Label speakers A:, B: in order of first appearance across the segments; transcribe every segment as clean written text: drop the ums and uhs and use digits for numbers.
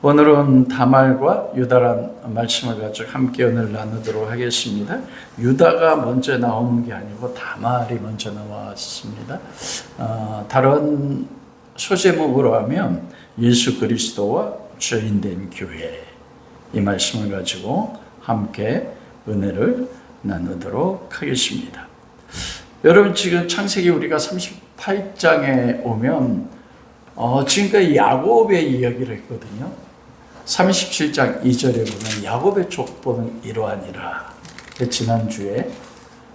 A: 오늘은 다말과 유다란 말씀을 가지고 함께 오늘 나누도록 하겠습니다. 유다가 먼저 나오는 게 아니고 다말이 먼저 나왔습니다. 다른 소제목으로 하면 예수 그리스도와 죄인된 교회, 이 말씀을 가지고 함께 은혜를 나누도록 하겠습니다. 여러분, 지금 창세기 우리가 38장에 오면 지금까지 야곱의 이야기를 했거든요. 37장 2절에 보면 야곱의 족보는 이러하니라. 지난주에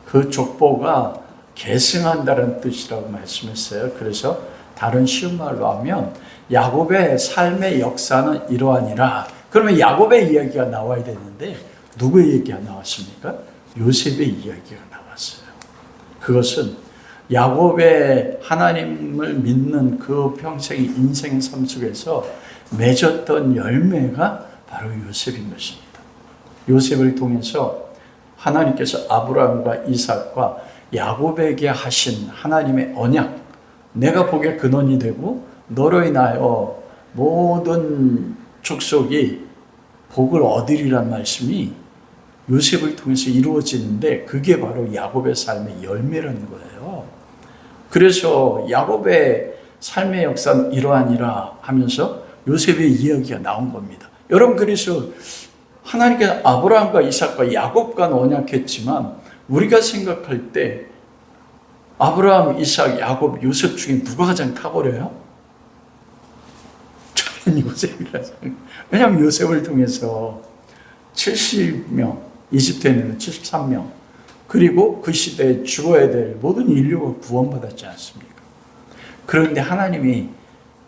A: 그 족보가 계승한다는 뜻이라고 말씀했어요. 그래서 다른 쉬운 말로 하면 야곱의 삶의 역사는 이러하니라. 그러면 야곱의 이야기가 나와야 되는데 누구의 얘기가 나왔습니까? 요셉의 이야기가 나왔어요. 그것은 야곱의 하나님을 믿는 그 평생의 인생 삶 속에서 맺었던 열매가 바로 요셉인 것입니다. 요셉을 통해서 하나님께서 아브라함과 이삭과 야곱에게 하신 하나님의 언약, 내가 복의 근원이 되고 너로 인하여 모든 족속이 복을 얻으리란 말씀이 요셉을 통해서 이루어지는데 그게 바로 야곱의 삶의 열매라는 거예요. 그래서 야곱의 삶의 역사는 이러하니라 하면서 요셉의 이야기가 나온 겁니다. 여러분, 그래서 하나님께서 아브라함과 이삭과 야곱과 언약했지만 우리가 생각할 때 아브라함, 이삭, 야곱, 요셉 중에 누가 가장 탁월해요? 저는 요셉이라서. 왜냐하면 요셉을 통해서 70명, 이집트에는 73명, 그리고 그 시대에 죽어야 될 모든 인류가 구원받았지 않습니까? 그런데 하나님이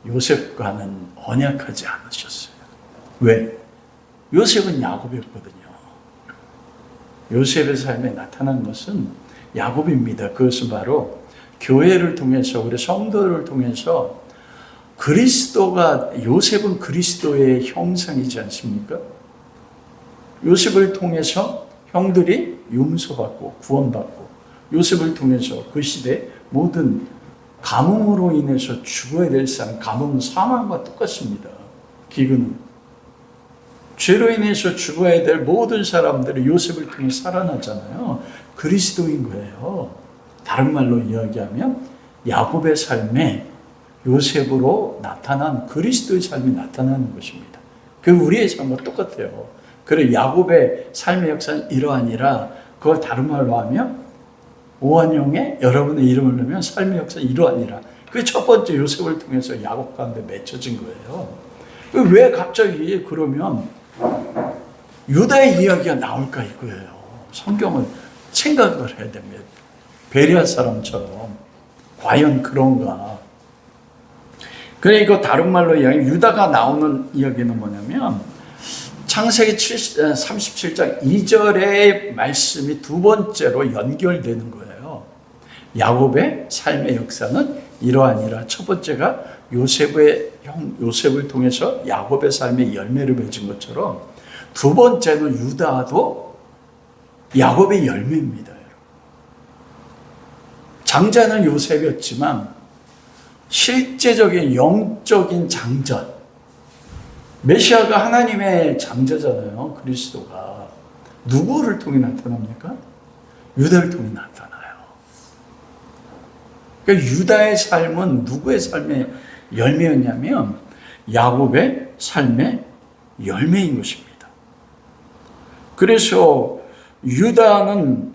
A: 요셉과는 언약하지 않으셨어요. 왜? 요셉은 야곱이었거든요. 요셉의 삶에 나타난 것은 야곱입니다. 그것은 바로 교회를 통해서, 우리 성도를 통해서 그리스도가, 요셉은 그리스도의 형상이지 않습니까? 요셉을 통해서 형들이 용서받고 구원받고, 요셉을 통해서 그 시대 모든 가뭄으로 인해서 죽어야 될 사람, 가뭄은 사망과 똑같습니다. 기근은 죄로 인해서 죽어야 될 모든 사람들이 요셉을 통해 살아나잖아요. 그리스도인 거예요. 다른 말로 이야기하면 야곱의 삶에 요셉으로 나타난 그리스도의 삶이 나타나는 것입니다. 그 우리의 삶과 똑같아요. 그래, 야곱의 삶의 역사는 이러하니라. 그걸 다른 말로 하면 오한영에 여러분의 이름을 넣으면 삶의 역사는 이러하니라. 그게 첫 번째 요셉을 통해서 야곱 가운데 맺혀진 거예요. 왜 갑자기 그러면 유다의 이야기가 나올까 이거예요. 성경을 생각을 해야 됩니다. 베리아 사람처럼 과연 그런가. 그러니까 다른 말로 이야기하면 유다가 나오는 이야기는 뭐냐면 창세기 37장 2절의 말씀이 두 번째로 연결되는 거예요. 야곱의 삶의 역사는 이러하니라. 첫 번째가 요셉을 통해서 야곱의 삶의 열매를 맺은 것처럼 두 번째는 유다도 야곱의 열매입니다. 장자는 요셉이었지만 실제적인 영적인 장자, 메시아가 하나님의 장자잖아요. 그리스도가 누구를 통해 나타납니까? 유다를 통해 나타나요. 그러니까 유다의 삶은 누구의 삶의 열매였냐면 야곱의 삶의 열매인 것입니다. 그래서 유다는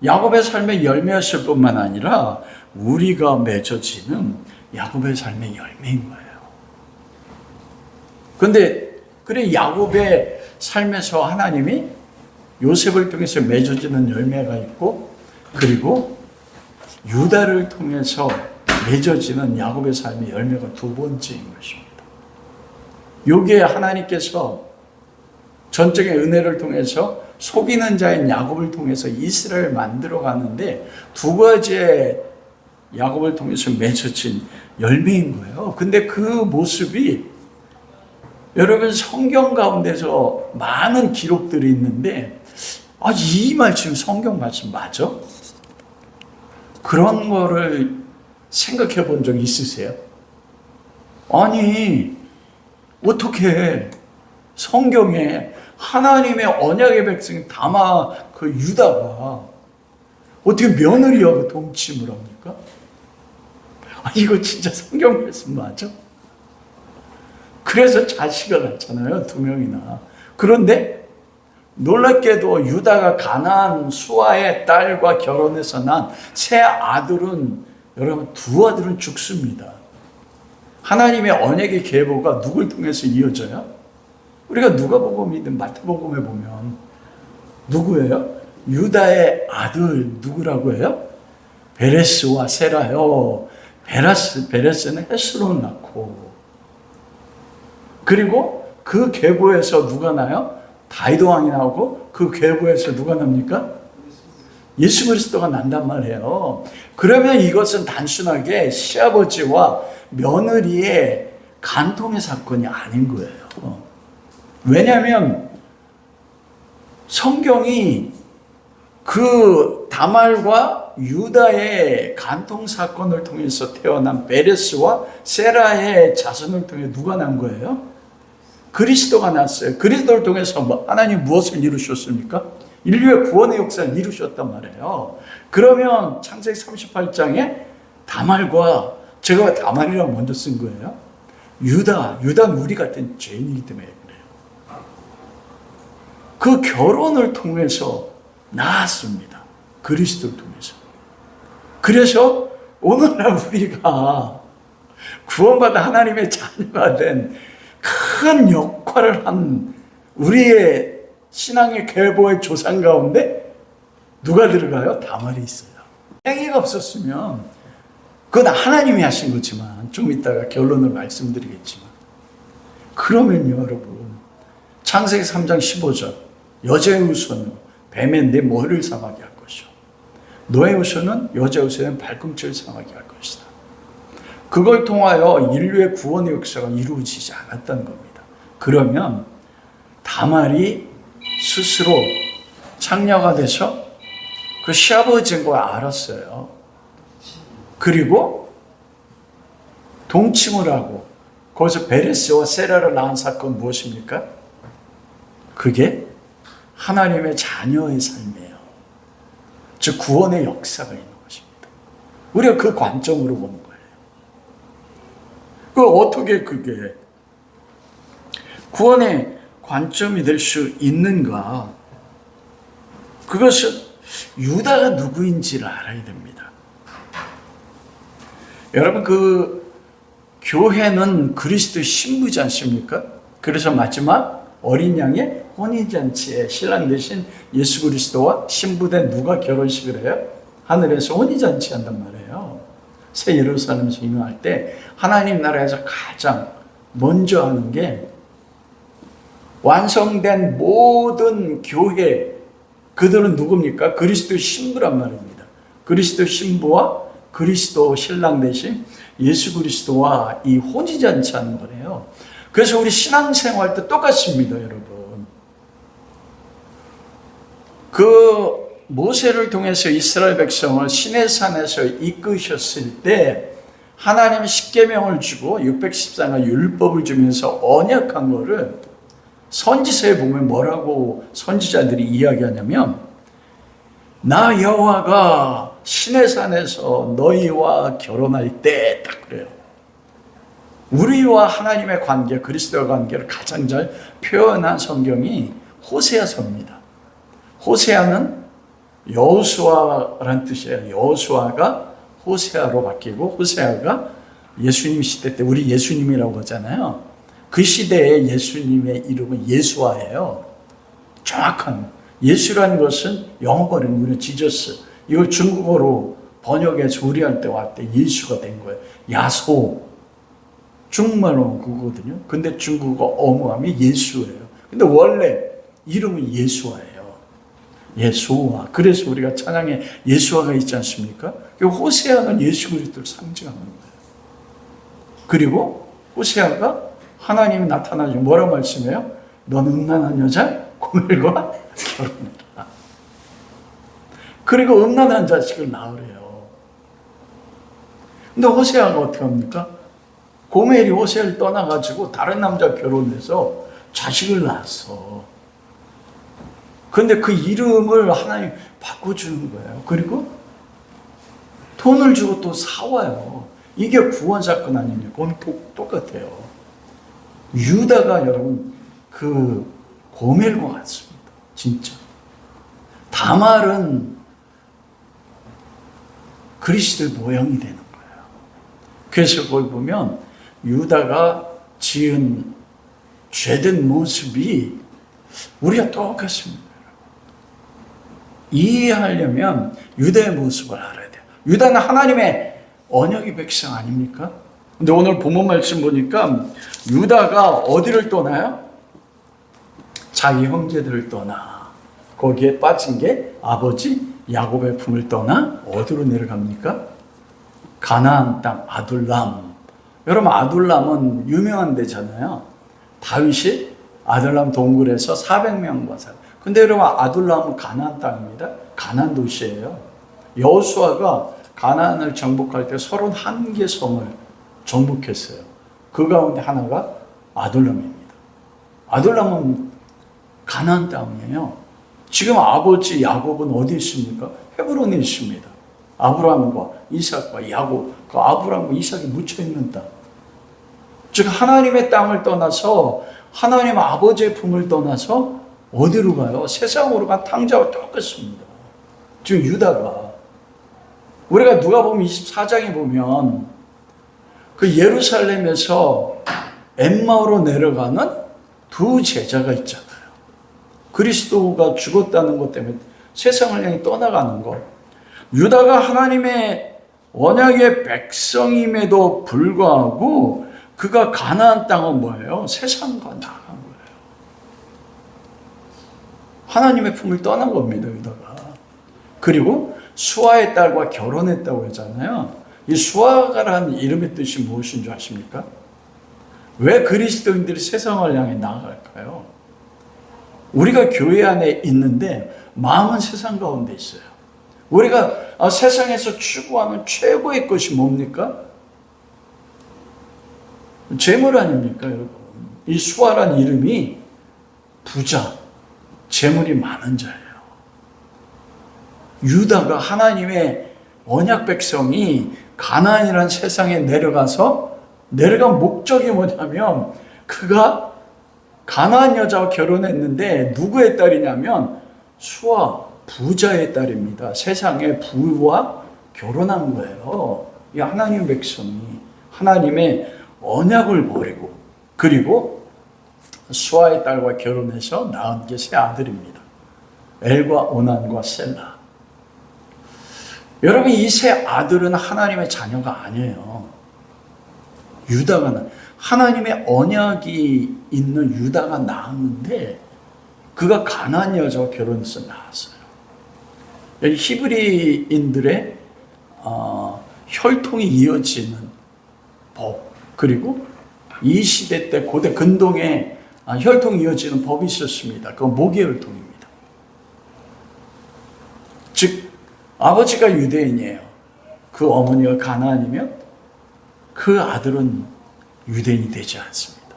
A: 야곱의 삶의 열매였을 뿐만 아니라 우리가 맺어지는 야곱의 삶의 열매인 거예요. 그래, 야곱의 삶에서 하나님이 요셉을 통해서 맺어지는 열매가 있고, 그리고 유다를 통해서 맺어지는 야곱의 삶의 열매가 두 번째인 것입니다. 여기에 하나님께서 전적인 은혜를 통해서 속이는 자인 야곱을 통해서 이스라엘을 만들어 가는데 두 가지의 야곱을 통해서 맺어진 열매인 거예요. 근데 그 모습이 여러분 성경 가운데서 많은 기록들이 있는데 이 말씀 성경 말씀 맞아? 그런 거를 생각해 본 적 있으세요? 아니 어떻게 성경에 하나님의 언약의 백성 다마 그 유다가 어떻게 며느리하고 동침을 합니까? 이거 진짜 성경 말씀 맞아? 그래서 자식을 낳잖아요, 2명이나. 그런데 놀랍게도 유다가 가나안 수아의 딸과 결혼해서 난 세 아들은, 여러분, 2아들은 죽습니다. 하나님의 언약의 계보가 누굴 통해서 이어져요? 우리가 누가복음이든 마태복음에 보면 누구예요? 유다의 아들 누구라고 해요? 베레스와 세라요. 베레스는 헤스론을 낳고, 그리고 그 계보에서 누가 나요? 다윗 왕이 나오고, 그 계보에서 누가 납니까? 예수 그리스도가 난단 말이에요. 그러면 이것은 단순하게 시아버지와 며느리의 간통의 사건이 아닌 거예요. 왜냐하면 성경이 그 다말과 유다의 간통 사건을 통해서 태어난 베레스와 세라의 자손을 통해 누가 난 거예요? 그리스도가 났어요. 그리스도를 통해서 하나님 무엇을 이루셨습니까? 인류의 구원의 역사를 이루셨단 말이에요. 그러면 창세기 38장에 다말과, 제가 다말이라고 먼저 쓴 거예요. 유다는 우리 같은 죄인이기 때문에 그래요. 그 결혼을 통해서 낳았습니다. 그리스도를 통해서. 그래서 오늘날 우리가 구원받아 하나님의 자녀가 된 큰 역할을 한 우리의 신앙의 계보의 조상 가운데 누가 들어가요? 다말이 있어요. 행위가 없었으면 그건 하나님이 하신 거지만, 좀 이따가 결론을 말씀드리겠지만, 그러면요 여러분, 창세기 3장 15절 여자의 후손은 뱀의 내 머리를 상하게 할 것이요 너의 후손은 여자의 후손은 발꿈치를 상하게 할 것이다. 그걸 통하여 인류의 구원의 역사가 이루어지지 않았다는 겁니다. 그러면 다말이 스스로 창녀가 돼서 그 시아버지인 걸 알았어요. 그리고 동침을 하고 거기서 베레스와 세라를 낳은 사건 무엇입니까? 그게 하나님의 자녀의 삶이에요. 즉 구원의 역사가 있는 것입니다. 우리가 그 관점으로 보는 거예요. 그 어떻게 그게 구원의 관점이 될 수 있는가? 그것은 유다가 누구인지를 알아야 됩니다. 여러분, 그 교회는 그리스도의 신부지 않습니까? 그래서 마지막 어린 양의 혼인잔치에 신랑 되신 예수 그리스도와 신부된 누가 결혼식을 해요? 하늘에서 혼인잔치 한단 말이에요. 새 예루살렘에서 임할 때 하나님 나라에서 가장 먼저 하는 게 완성된 모든 교회, 그들은 누굽니까? 그리스도의 신부란 말입니다. 그리스도 신부와 그리스도 신랑 대신 예수 그리스도와 이 혼인잔치 하는 거래요. 그래서 우리 신앙생활 때 똑같습니다, 여러분. 그 모세를 통해서 이스라엘 백성을 시내산에서 이끄셨을 때 하나님이 십계명을 주고 614가 율법을 주면서 언약한 거를 선지서에 보면 뭐라고 선지자들이 이야기하냐면, 나 여호와가 시내산에서 너희와 결혼할 때, 딱 그래요. 우리와 하나님의 관계, 그리스도의 관계를 가장 잘 표현한 성경이 호세아서입니다. 호세아는 여호수아라는 뜻이에요. 여호수아가 호세아로 바뀌고, 호세아가 예수님 시대 때 우리 예수님이라고 하잖아요. 그 시대에 예수님의 이름은 예수아예요. 정확한, 예수라는 것은 영어로는 우리 지저스, 이걸 중국어로 번역해서 우리한테 왔을 때 예수가 된 거예요. 야소, 중국말로 그거거든요. 근데 중국어 어무함이 예수예요. 근데 원래 이름은 예수아예요. 예수아. 그래서 우리가 찬양에 예수아가 있지 않습니까? 호세아는 예수 그리스도를 상징하는 거예요. 그리고 호세아가 하나님이 나타나죠. 뭐라고 말씀해요? 넌 음란한 여자 고멜과 결혼해라. 그리고 음란한 자식을 낳으래요. 근데 호세아가 어떻게 합니까? 고멜이 호세를 떠나가지고 다른 남자 결혼해서 자식을 낳았어. 근데 그 이름을 하나님 바꿔주는 거예요. 그리고 돈을 주고 또 사와요. 이게 구원 사건 아닙니까? 그건 똑같아요. 유다가 여러분 그 고멜과 같습니다. 진짜. 다말은 그리스도의 모형이 되는 거예요. 그래서 그걸 보면 유다가 지은 죄된 모습이 우리가 똑같습니다. 이해하려면 유다의 모습을 알아야 돼요. 유다는 하나님의 언약의 백성 아닙니까? 근데 오늘 본문 말씀 보니까 유다가 어디를 떠나요? 자기 형제들을 떠나. 거기에 빠진 게 아버지 야곱의 품을 떠나 어디로 내려갑니까? 가나안 땅 아둘람. 여러분 아둘람은 유명한 데잖아요. 다윗이 아둘람 동굴에서 400명과 살아요. 근데 여러분 아둘람은 가나안 땅입니다. 가나안 도시예요. 여호수아가 가나안을 정복할 때 31개 성을 정복했어요. 그 가운데 하나가 아둘람입니다. 아둘람은 가나안 땅이에요. 지금 아버지 야곱은 어디 있습니까? 헤브론에 있습니다. 아브라함과 이삭과 야곱, 그 아브라함과 이삭이 묻혀있는 땅. 즉 하나님의 땅을 떠나서 하나님 아버지의 품을 떠나서 어디로 가요? 세상으로 간 탕자와 똑같습니다. 지금 유다가 우리가 누가복음 24장에 보면 그 예루살렘에서 엠마오로 내려가는 두 제자가 있잖아요. 그리스도가 죽었다는 것 때문에 세상을 향해 떠나가는 것. 유다가 하나님의 언약의 백성임에도 불구하고 그가 가나안 땅은 뭐예요? 세상과 나간 거예요. 하나님의 품을 떠난 겁니다, 유다가. 그리고 수아의 딸과 결혼했다고 했잖아요. 이 수아가라는 이름의 뜻이 무엇인 줄 아십니까? 왜 그리스도인들이 세상을 향해 나아갈까요? 우리가 교회 안에 있는데 마음은 세상 가운데 있어요. 우리가 세상에서 추구하는 최고의 것이 뭡니까? 재물 아닙니까, 여러분? 이 수아란 이름이 부자, 재물이 많은 자예요. 유다가 하나님의 언약 백성이 가나안이라는 세상에 내려간 목적이 뭐냐면 그가 가나안 여자와 결혼했는데 누구의 딸이냐면 수아 부자의 딸입니다. 세상의 부와 결혼한 거예요. 이 하나님 백성이 하나님의 언약을 버리고 그리고 수아의 딸과 결혼해서 낳은 게 세 아들입니다. 엘과 오난과 셀라. 여러분 이 세 아들은 하나님의 자녀가 아니에요. 유다가 하나님의 언약이 있는 유다가 낳았는데 그가 가나안 여자와 결혼해서 낳았어요. 여기 히브리인들의 혈통이 이어지는 법 그리고 이 시대 때 고대 근동에 혈통이 이어지는 법이 있었습니다. 그건 모계혈통입니다. 즉 아버지가 유대인이에요. 그 어머니가 가나안이면 그 아들은 유대인이 되지 않습니다.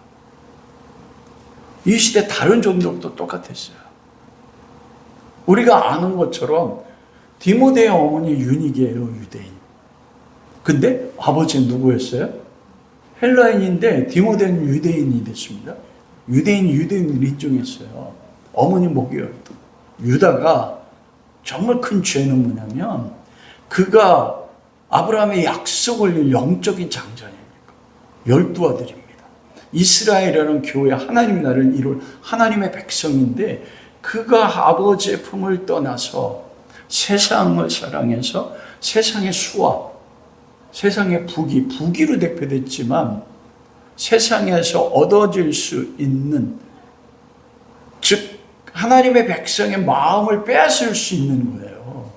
A: 이 시대 다른 종족도 똑같았어요. 우리가 아는 것처럼 디모데의 어머니 유닉이에요, 유대인. 근데 아버지는 누구였어요? 헬라인인데 디모데는 유대인이 됐습니다. 유대인을 인정했어요. 어머니 모계혈통. 유다가 정말 큰 죄는 뭐냐면 그가 아브라함의 약속을 이룬 영적인 장자입니까? 12아들입니다. 이스라엘이라는 교회 하나님 나라를 이룰 하나님의 백성인데 그가 아버지의 품을 떠나서 세상을 사랑해서 세상의 수와 세상의 부귀로 대표됐지만 세상에서 얻어질 수 있는 즉 하나님의 백성의 마음을 빼앗을 수 있는 거예요.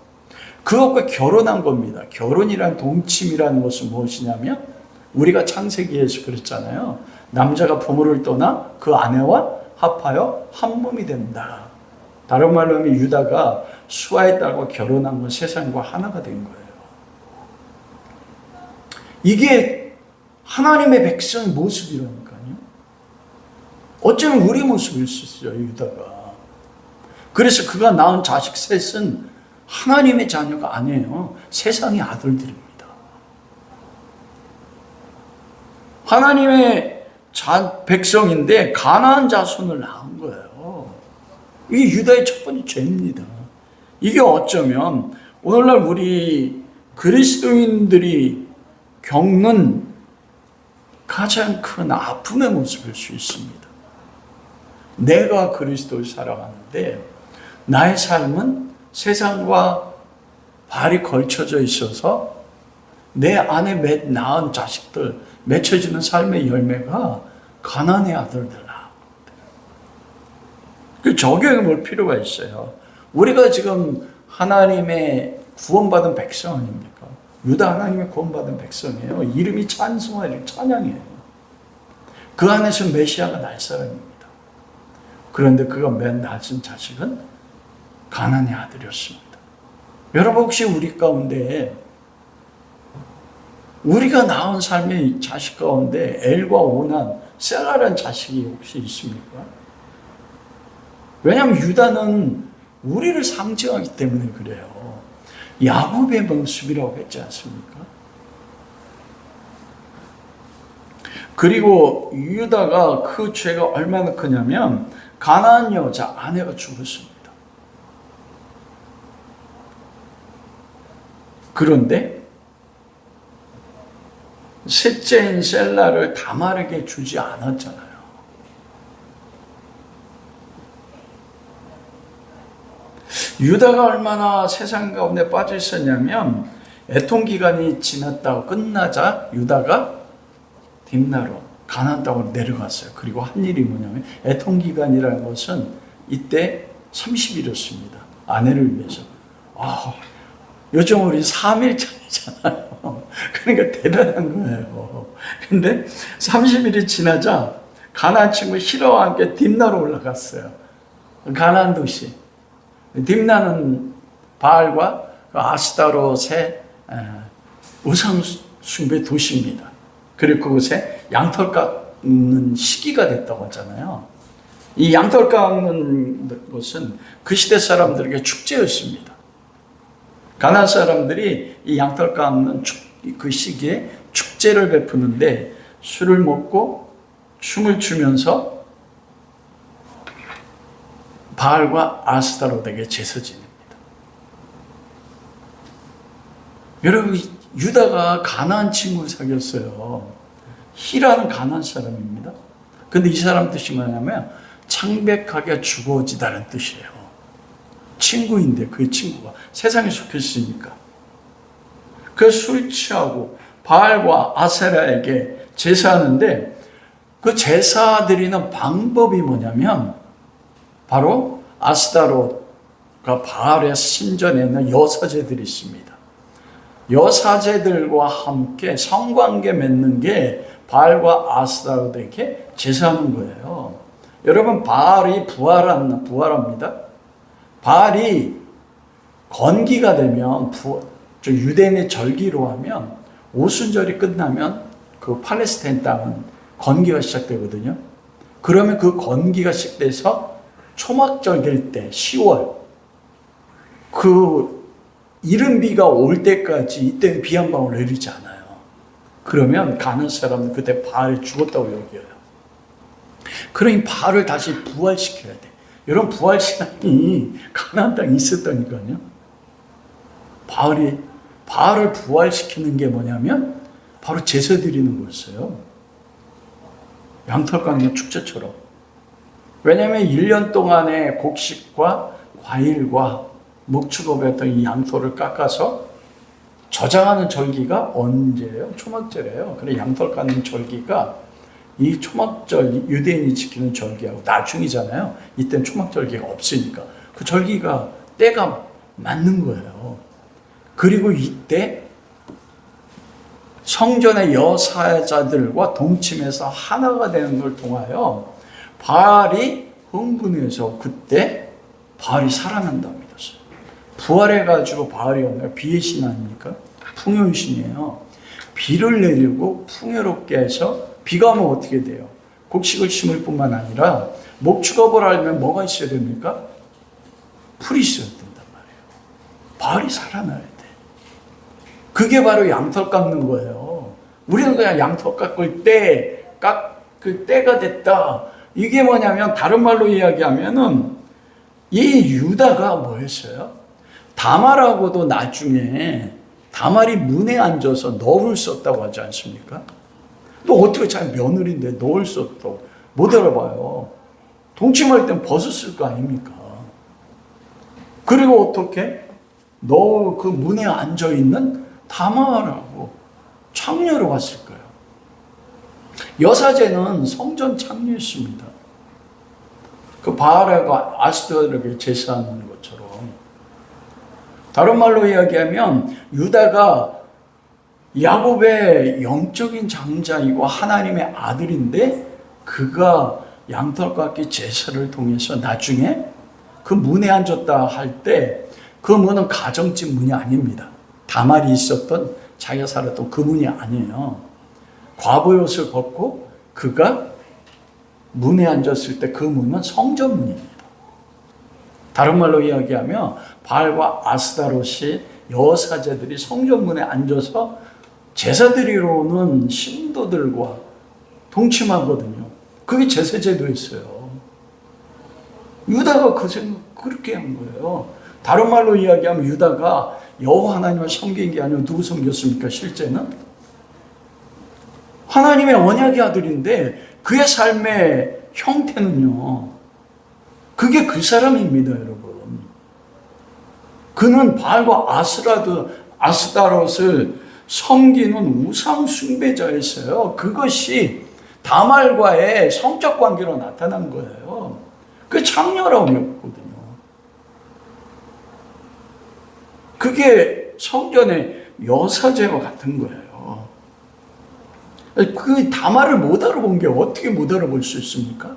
A: 그것과 결혼한 겁니다. 결혼이란 동침이라는 것은 무엇이냐면 우리가 창세기에서 그랬잖아요. 남자가 부모를 떠나 그 아내와 합하여 한 몸이 된다. 다른 말로 하면 유다가 수아의 딸과 결혼한 건 세상과 하나가 된 거예요. 이게 하나님의 백성의 모습이라니까요. 어쩌면 우리 모습일 수 있어요, 유다가. 그래서 그가 낳은 자식 셋은 하나님의 자녀가 아니에요. 세상의 아들들입니다. 하나님의 백성인데 가나안 자손을 낳은 거예요. 이게 유다의 첫 번째 죄입니다. 이게 어쩌면 오늘날 우리 그리스도인들이 겪는 가장 큰 아픔의 모습일 수 있습니다. 내가 그리스도를 살아가는데 나의 삶은 세상과 발이 걸쳐져 있어서 내 안에 낳은 자식들, 맺혀지는 삶의 열매가 가나안의 아들들라. 그 적용해 볼 필요가 있어요. 우리가 지금 하나님의 구원받은 백성 아닙니까? 유다 하나님의 구원받은 백성이에요. 이름이 찬송하리라, 찬양이에요. 그 안에서 메시아가 날 사람입니다. 그런데 그가 낳은 자식은 가나안의 아들이었습니다. 여러분 혹시 우리 가운데 우리가 낳은 삶의 자식 가운데 엘과 오난, 셀라라는 자식이 혹시 있습니까? 왜냐하면 유다는 우리를 상징하기 때문에 그래요. 야곱의 모습이라고 했지 않습니까? 그리고 유다가 그 죄가 얼마나 크냐면 가나안 여자 아내가 죽었습니다. 그런데 셋째인 셀라를 다말에게 주지 않았잖아요. 유다가 얼마나 세상 가운데 빠져 있었냐면 애통기간이 지났다고 끝나자 유다가 딥나로 가나안 땅으로 내려갔어요. 그리고 한 일이 뭐냐면 애통기간이라는 것은 이때 30일이었습니다. 아내를 위해서. 요즘 우리 3일장이잖아요. 그러니까 대단한 거예요. 근데 30일이 지나자 가나안 친구 히라와 함께 딥나로 올라갔어요. 가나안 도시. 딥나는 바알과 아스타롯의 우상 숭배 도시입니다. 그리고 그곳에 양털 깎는 시기가 됐다고 하잖아요. 이 양털 깎는 곳은 그 시대 사람들에게 축제였습니다. 가나안 사람들이 이 양털 깎는 그 시기에 축제를 베푸는데 술을 먹고 춤을 추면서 바알과 아스타롯에게 제사 지냅니다. 여러분, 유다가 가나안 친구를 사귀었어요. 히라는 가나안 사람입니다. 근데 이 사람 뜻이 뭐냐면 창백하게 죽어지다는 뜻이에요. 친구인데 그 친구가 세상에 속해 있으니까. 그래서 술 취하고 바알과 아세라에게 제사하는데 그 제사 드리는 방법이 뭐냐면 바로 아스타롯과 바알의 신전에는 여사제들이 있습니다. 여사제들과 함께 성관계 맺는 게 바알과 아스타롯에게 제사하는 거예요. 여러분, 바알이 부활합니다. 바알이 건기가 되면 유대인의 절기로 하면 오순절이 끝나면 그 팔레스타인 땅은 건기가 시작되거든요. 그러면 그 건기가 시작돼서 초막절기일 때 10월 그 이른 비가 올 때까지 이때는 비 한 방울 내리지 않아요. 그러면 가는 사람은 그때 바알이 죽었다고 여겨요. 그러니 바알을 다시 부활시켜야 돼. 여러분, 부활신앙이 가나안 땅에 있었다니까요. 바알을 부활시키는 게 뭐냐면 바로 제사 드리는 거였어요. 양털 깎는 축제처럼. 왜냐하면 1년 동안의 곡식과 과일과 목축업했던 이 양털을 깎아서 저장하는 절기가 언제예요? 초막절이에요. 그래 양털 깎는 절기가 이 초막절 유대인이 지키는 절기하고 나중이잖아요. 이때는 초막절기가 없으니까 그 절기가 때가 맞는 거예요. 그리고 이때 성전의 여사자들과 동침해서 하나가 되는 걸 통하여 바알이 흥분해서 그때 바알이 살아난다고 믿었어요. 부활해가지고 바알이 오늘 비의 신 아닙니까? 풍요의 신이에요. 비를 내리고 풍요롭게 해서 비가 오면 어떻게 돼요? 곡식을 심을 뿐만 아니라 목축업을 하려면 뭐가 있어야 됩니까? 풀이 있어야 된단 말이에요. 벌이 살아나야 돼. 그게 바로 양털 깎는 거예요. 우리는 그냥 양털 깎을 그 때가 됐다. 이게 뭐냐면 다른 말로 이야기하면은 이 유다가 뭐였어요? 다말하고도 나중에 다말이 문에 앉아서 너울 썼다고 하지 않습니까? 너 어떻게 자기 며느리인데 너울 썼다고 못 알아봐요. 동침할 땐 벗었을 거 아닙니까? 그리고 어떻게? 너 그 문에 앉아있는 다말하고 창녀로 갔을 거예요. 여사제는 성전 창녀였습니다. 그 바알과 아스토르에게 제사하는 것처럼. 다른 말로 이야기하면 유다가 야곱의 영적인 장자이고 하나님의 아들인데 그가 양털깎이 제사를 통해서 나중에 그 문에 앉았다 할 때 그 문은 가정집 문이 아닙니다. 다말이 있었던 자기가 살았던 그 문이 아니에요. 과부의 옷을 벗고 그가 문에 앉았을 때 그 문은 성전 문입니다. 다른 말로 이야기하면 바알과 아스타롯이 여사제들이 성전 문에 앉아서 제사 드리러 오는 신도들과 동침하거든요. 그게 제사제도였어요. 유다가 그 생각 그렇게 한 거예요. 다른 말로 이야기하면 유다가 여호와 하나님을 섬긴 게 아니라 누구 섬겼습니까? 실제는 하나님의 언약의 아들인데 그의 삶의 형태는요. 그게 그 사람입니다, 여러분. 그는 바알과 아스타롯을 섬기는 우상 숭배자였어요. 그것이 다말과의 성적 관계로 나타난 거예요. 그 창녀라고 했거든요. 그게 성전의 여사제와 같은 거예요. 그 다말을 못 알아본 게 어떻게 못 알아볼 수 있습니까?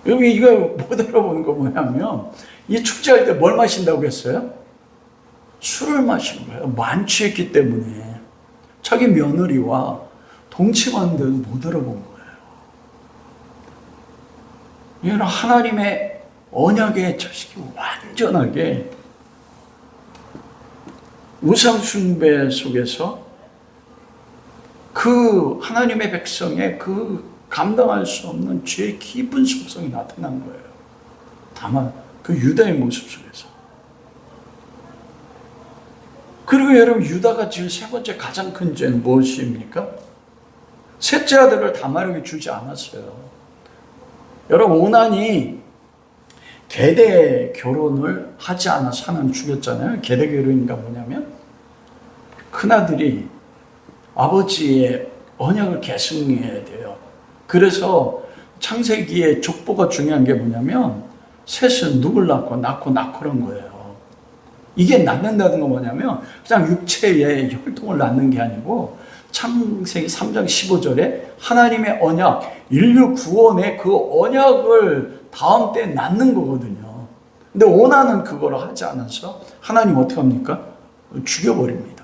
A: 여기 이거 못 알아보는 거 뭐냐면 이 축제할 때 뭘 마신다고 했어요? 술을 마신 거예요. 만취했기 때문에 자기 며느리와 동침하는데도 못 알아본 거예요. 이건 하나님의 언약의 자식이 완전하게 우상숭배 속에서 그 하나님의 백성의 그 감당할 수 없는 죄의 깊은 속성이 나타난 거예요. 다만 그 유다의 모습 속에서. 그리고 여러분 유다가 지은 세 번째 가장 큰 죄는 무엇입니까? 셋째 아들을 다말에게 주지 않았어요. 여러분 오난이 계대 결혼을 하지 않아서 하나님 죽였잖아요. 계대 결혼인가 뭐냐면 큰아들이 아버지의 언약을 계승해야 돼요. 그래서 창세기의 족보가 중요한 게 뭐냐면 셋은 누굴 낳고란 거예요. 이게 낳는다는 건 뭐냐면 그냥 육체의 혈통을 낳는 게 아니고 창세기 3장 15절에 하나님의 언약, 인류 구원의 그 언약을 다음 때에 낳는 거거든요. 근데 오난은 그걸 하지 않아서 하나님 어떻게 합니까? 죽여버립니다.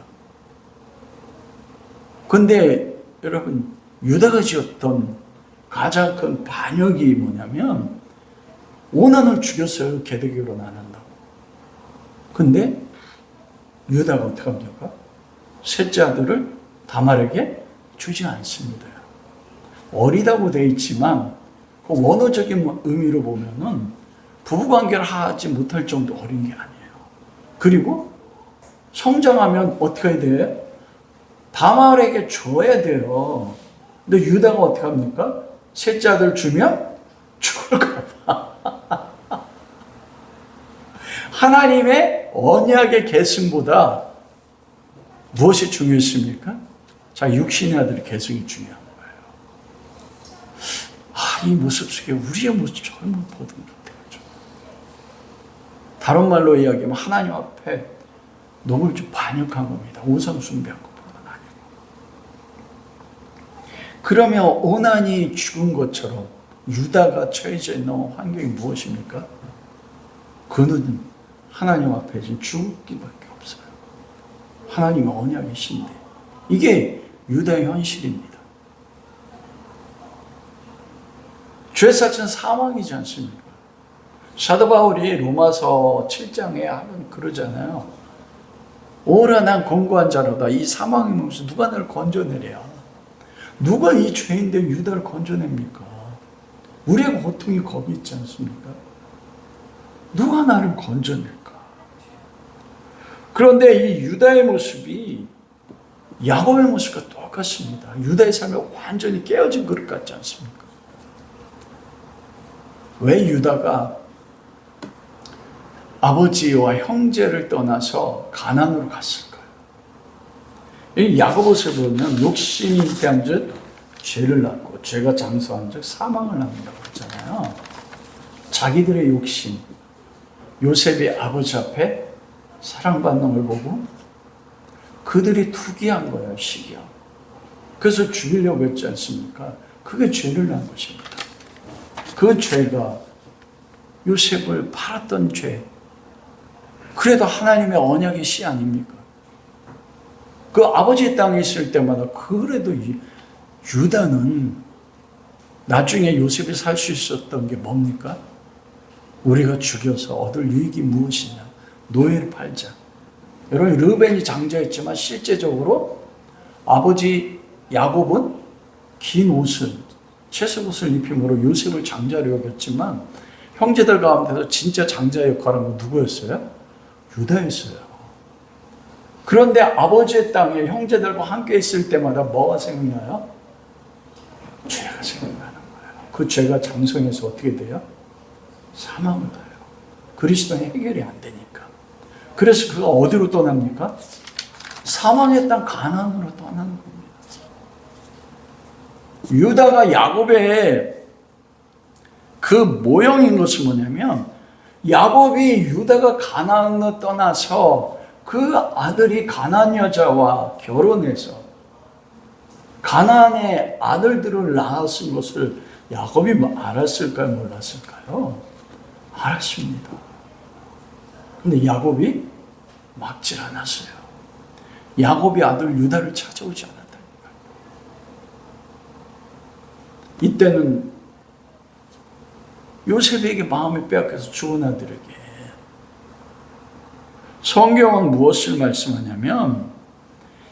A: 근데 여러분 유다가 지었던 가장 큰 반역이 뭐냐면 오난을 죽였어요. 계대 결혼 안 한다고. 근데 유다가 어떻게 합니까? 셋째 아들을 다말에게 주지 않습니다. 어리다고 되어 있지만 그 원어적인 의미로 보면은 부부관계를 하지 못할 정도 어린 게 아니에요. 그리고 성장하면 어떻게 해야 돼요? 다말에게 줘야 돼요. 근데 유다가 어떻게 합니까? 셋째 아들 주면 죽을까 봐. 하나님의 언약의 계승보다 무엇이 중요했습니까? 자, 육신의 아들의 계승이 중요한 거예요. 이 모습 속에 우리의 모습 잘못 보던 것 같아요. 다른 말로 이야기하면 하나님 앞에 너무 좀 반역한 겁니다. 우상 숭배한 것뿐만 아니고. 그러면 오난이 죽은 것처럼 유다가 처해져 있는 환경이 무엇입니까? 그는 하나님 앞에 지금 죽기밖에 없어요. 하나님의 언약이신데 이게 유다의 현실입니다. 죄사체는 사망이지 않습니까? 사도 바울이 로마서 7장에 하면 그러잖아요. 오라 난 권고한 자로다. 이 사망의 몸에서 누가 나를 건져내랴. 누가 이 죄인데 유다를 건져냅니까? 우리의 고통이 거기 있지 않습니까? 누가 나를 건져낼까? 그런데 이 유다의 모습이 야곱의 모습과 똑같습니다. 유다의 삶이 완전히 깨어진 그릇 같지 않습니까? 왜 유다가 아버지와 형제를 떠나서 가나안으로 갔을까요? 이 야고보서 보면 욕심이 잉태한즉 죄를 낳고 죄가 장수한즉 사망을 낳는다고 했잖아요. 자기들의 욕심, 요셉이 아버지 앞에 사랑받는 걸 보고 그들이 투기한 거예요. 시기야. 그래서 죽이려고 했지 않습니까? 그게 죄를 낳은 것입니다. 그 죄가 요셉을 팔았던 죄. 그래도 하나님의 언약의 씨 아닙니까? 그 아버지 땅에 있을 때마다 그래도 유다는 나중에 요셉이 살 수 있었던 게 뭡니까? 우리가 죽여서 얻을 유익이 무엇이냐? 노예를 팔자. 여러분, 르벤이 장자였지만 실제적으로 아버지 야곱은 긴 옷을, 채색 옷을 입힘으로 요셉을 장자로 여겼지만 형제들 가운데서 진짜 장자 역할은 누구였어요? 유다였어요. 그런데 아버지의 땅에 형제들과 함께 있을 때마다 뭐가 생각나요? 죄가 생각나는 거예요. 그 죄가 장성해서 어떻게 돼요? 사망을 해요. 그리스도는 해결이 안 되니까. 그래서 그가 어디로 떠납니까? 사망의 땅 가나안으로 떠나는 겁니다. 유다가 야곱의 그 모형인 것은 뭐냐면 야곱이 유다가 가나안으로 떠나서 그 아들이 가나안 여자와 결혼해서 가나안의 아들들을 낳았을 것을 야곱이 알았을까요? 몰랐을까요? 알았습니다. 근데 야곱이 막질 않았어요. 야곱이 아들 유다를 찾아오지 않았다니까요. 이때는 요셉에게 마음이 빼앗겨서 죽은 아들에게. 성경은 무엇을 말씀하냐면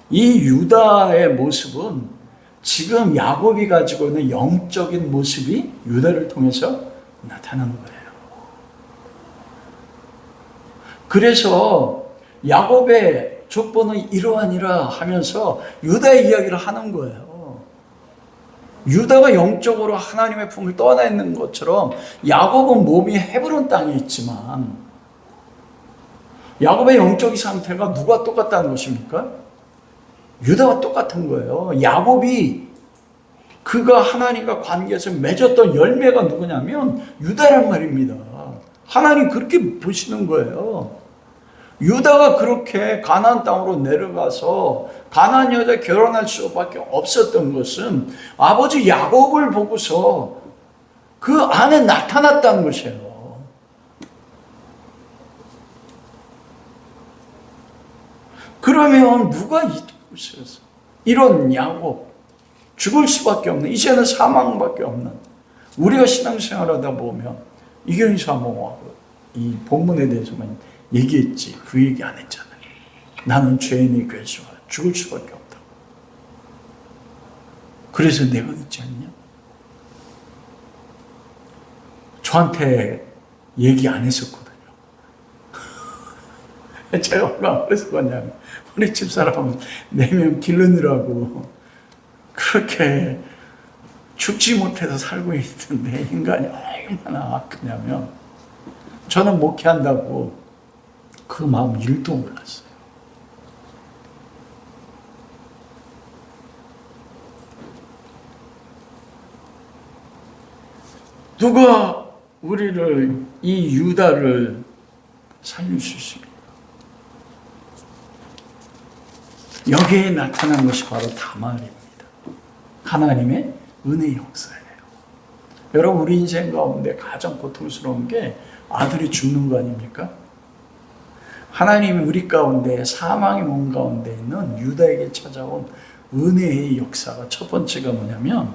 A: 이 유다의 모습은 지금 야곱이 가지고 있는 영적인 모습이 유다를 통해서 나타나는 거예요. 그래서 야곱의 족보는 이러하니라 하면서 유다의 이야기를 하는 거예요. 유다가 영적으로 하나님의 품을 떠나 있는 것처럼 야곱은 몸이 헤브론 땅에 있지만 야곱의 영적인 상태가 누가 똑같다는 것입니까? 유다와 똑같은 거예요. 야곱이 그가 하나님과 관계에서 맺었던 열매가 누구냐면 유다란 말입니다. 하나님 그렇게 보시는 거예요. 유다가 그렇게 가나안 땅으로 내려가서 가나안 여자 결혼할 수밖에 없었던 것은 아버지 야곱을 보고서 그 안에 나타났다는 것이에요. 그러면 누가 이런 야곱, 죽을 수밖에 없는, 이제는 사망밖에 없는, 우리가 신앙생활하다 보면 이경희 사모하고 이 본문에 대해서만 얘기했지 그 얘기 안 했잖아요. 나는 죄인이 괴수와 죽을 수밖에 없다. 그래서 내가 있지 않냐? 저한테 얘기 안 했었거든요. 제가 얼마나 그래서 그러냐면 우리 집사람은 4명 기르느라고 그렇게 죽지 못해서 살고 있는데 인간이 얼마나 악하냐면 저는 목회한다고 그 마음 1도 몰랐어요. 누가 우리를 이 유다를 살릴 수 있습니까? 여기에 나타난 것이 바로 다말입니다. 하나님의 은혜의 역사예요. 여러분 우리 인생 가운데 가장 고통스러운 게 아들이 죽는 거 아닙니까? 하나님이 우리 가운데, 사망의 몸 가운데 있는 유다에게 찾아온 은혜의 역사가 첫 번째가 뭐냐면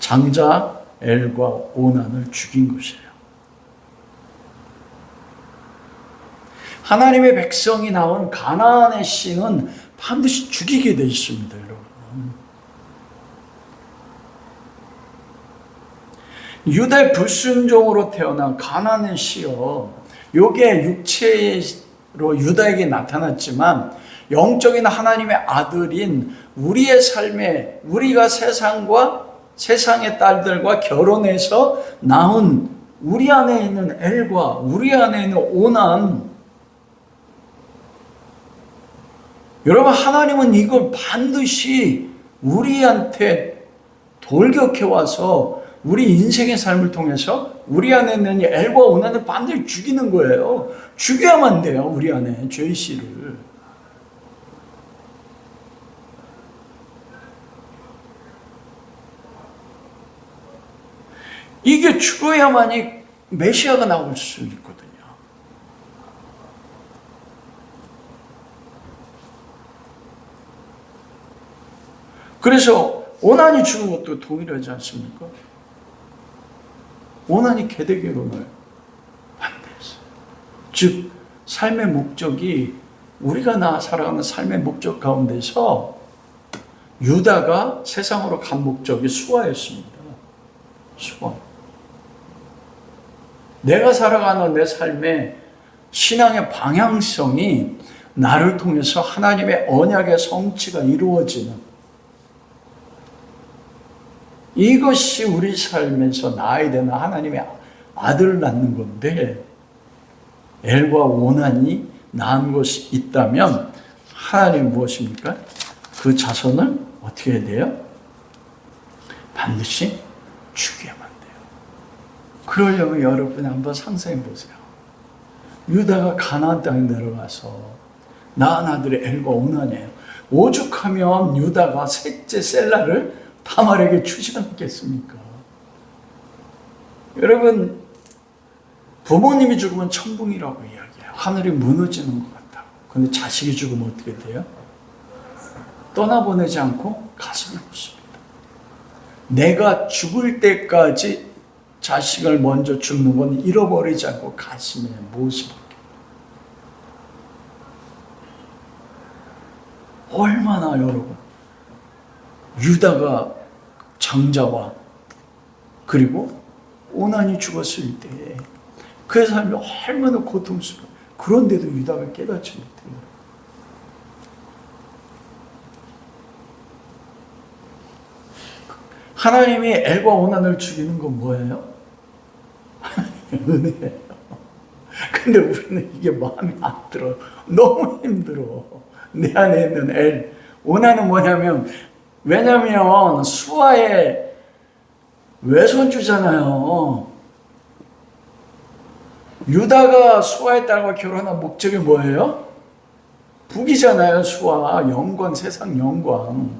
A: 장자 엘과 오난을 죽인 것이에요. 하나님의 백성이 나온 가나안의 씨는 반드시 죽이게 되어 있습니다, 여러분. 유다의 불순종으로 태어난 가나안의 씨요, 요게 육체로 유다에게 나타났지만 영적인 하나님의 아들인 우리의 삶에, 우리가 세상의 딸들과 결혼해서 낳은 우리 안에 있는 엘과 우리 안에 있는 오난, 여러분, 하나님은 이걸 반드시 우리한테 돌격해 와서 우리 인생의 삶을 통해서 우리 안에 있는 엘과 오난을 반드시 죽이는 거예요. 죽여야만 돼요, 우리 안에 죄의 씨를. 이게 죽어야만이 메시아가 나올 수 있거든요. 그래서 오난이 죽은 것도 동일하지 않습니까? 오난이 계대 결혼을 반대했어요. 즉 삶의 목적이, 우리가 살아가는 삶의 목적 가운데서 유다가 세상으로 간 목적이 수아였습니다. 수아. 내가 살아가는 내 삶의 신앙의 방향성이 나를 통해서 하나님의 언약의 성취가 이루어지는, 이것이 우리 삶에서 낳아야 되는 하나님의 아들을 낳는 건데, 엘과 오난이 낳은 것이 있다면 하나님은 무엇입니까? 그 자손을 어떻게 해야 돼요? 반드시 죽여야만 돼요. 그러려면 여러분이 한번 상상해 보세요. 유다가 가나안 땅에 내려가서 낳은 아들이 엘과 오난이에요. 오죽하면 유다가 셋째 셀라를 다말에게 주지 않겠습니까? 여러분, 부모님이 죽으면 천붕이라고 이야기해요. 하늘이 무너지는 것 같다고. 근데 자식이 죽으면 어떻게 돼요? 떠나보내지 않고 가슴을 붓습니다. 내가 죽을 때까지 자식을 먼저 죽는 건 잃어버리지 않고 가슴에 무엇이 박혀. 얼마나 여러분, 유다가 장자와 그리고 오난이 죽었을 때 그의 삶이 얼마나 고통스러워. 그런데도 유다가 깨닫지 못해요. 하나님이 엘과 오난을 죽이는 건 뭐예요? 하나님의 은혜예요. 근데 우리는 이게 마음에 안 들어. 너무 힘들어. 내 안에 있는 엘, 오난은 뭐냐면, 왜냐면 수아의 외손주잖아요. 유다가 수아의 딸과 결혼한 목적이 뭐예요? 북이잖아요. 수아, 영광, 세상 영광.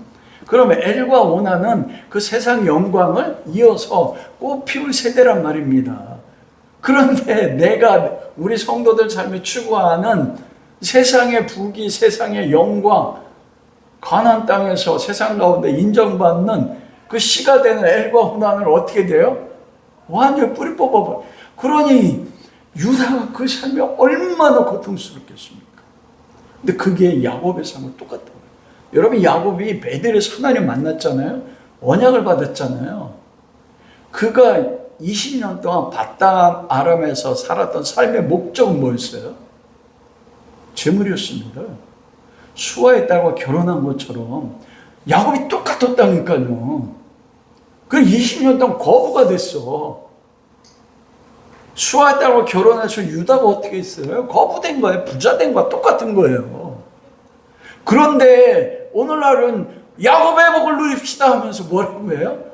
A: 그러면 엘과 오난은 그 세상 영광을 이어서 꽃피울 세대란 말입니다. 그런데 내가 우리 성도들 삶에 추구하는 세상의 부귀, 세상의 영광, 가나안 땅에서 세상 가운데 인정받는 그 씨가 되는 엘과 오난을 어떻게 돼요? 완전히 뿌리 뽑아버려. 그러니 유다가 그 삶이 얼마나 고통스럽겠습니까? 근데 그게 야곱의 삶과 똑같다고요. 여러분, 야곱이 베델에서 하나님 만났잖아요. 언약을 받았잖아요. 그가 20년 동안 바단 아람에서 살았던 삶의 목적은 뭐였어요? 재물이었습니다. 수아의 딸과 결혼한 것처럼 야곱이 똑같았다니까요. 그 20년 동안 거부가 됐어. 수아의 딸과 결혼해서 유다가 어떻게 했어요? 거부된 거예요. 부자된 거와 똑같은 거예요. 그런데 오늘날은 야곱의 복을 누립시다 하면서 뭐라고 해요?